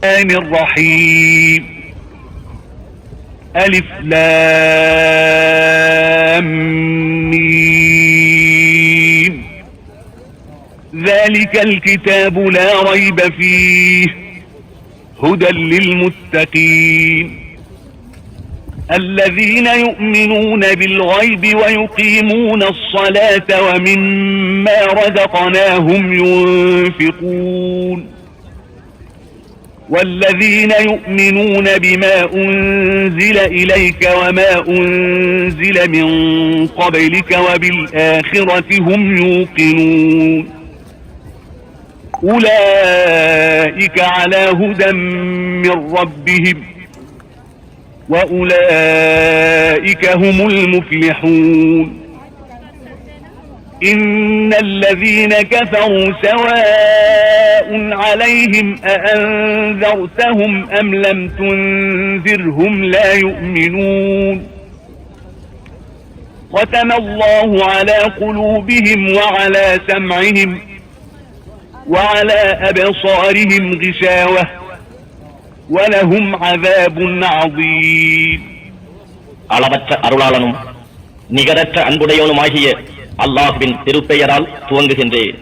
الرحيم ألف لام ميم ذلك الكتاب لا ريب فيه هدى للمتقين الذين يؤمنون بالغيب ويقيمون الصلاة ومما رزقناهم ينفقون والذين يؤمنون بما أنزل إليك وما أنزل من قبلك وبالآخرة هم يوقنون أولئك على هدى من ربهم وأولئك هم المفلحون إن الذين كفروا سواء عليهم أأنذرتهم أم لم تنذرهم لا يؤمنون ختم الله على قلوبهم وعلى سمعهم وعلى أبصارهم غشاوة وَلَهُمْ عَذَابٌ عَظِيمٌ அளவற்ற அருளாளனும் நிகரற்ற அன்புடையவனுமாகிய அல்லாஹ்வின் திருப்பெயரால் துவங்குகின்றேன்.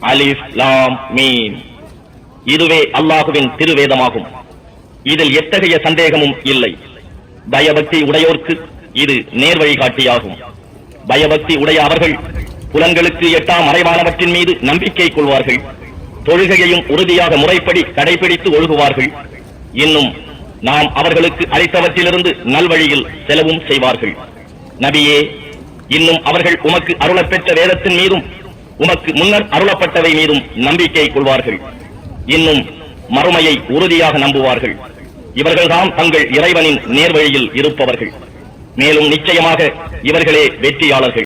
அலிஃப் லாம் மீம். இதுவே அல்லாஹ்வின் திருவேதமாகும். இதில் எத்தகைய சந்தேகமும் இல்லை. பயபக்தி உடையோர்க்கு இது நேர்வழிகாட்டியாகும். பயபக்தி உடைய அவர்கள் புலன்களுக்கு எட்டாம் மறைவானவற்றின் மீது நம்பிக்கை கொள்வார்கள். தொழுகையையும் உறுதியாக முறைப்படி கடைபிடித்து ஒழுகுவார்கள். இன்னும் நாம் அவர்களுக்கு அளித்தவற்றிலிருந்து நல்வழியில் செலவும் செய்வார்கள். நபியே, இன்னும் அவர்கள் உமக்கு அருளப்பெற்ற வேதத்தின் மீதும் உமக்கு முன்னர் அருளப்பட்டவை மீதும் நம்பிக்கை கொள்வார்கள். இன்னும் மறுமையை உறுதியாக நம்புவார்கள். இவர்கள்தான் தங்கள் இறைவனின் நேர்வழியில் இருப்பவர்கள். மேலும் நிச்சயமாக இவர்களே வெற்றியாளர்கள்.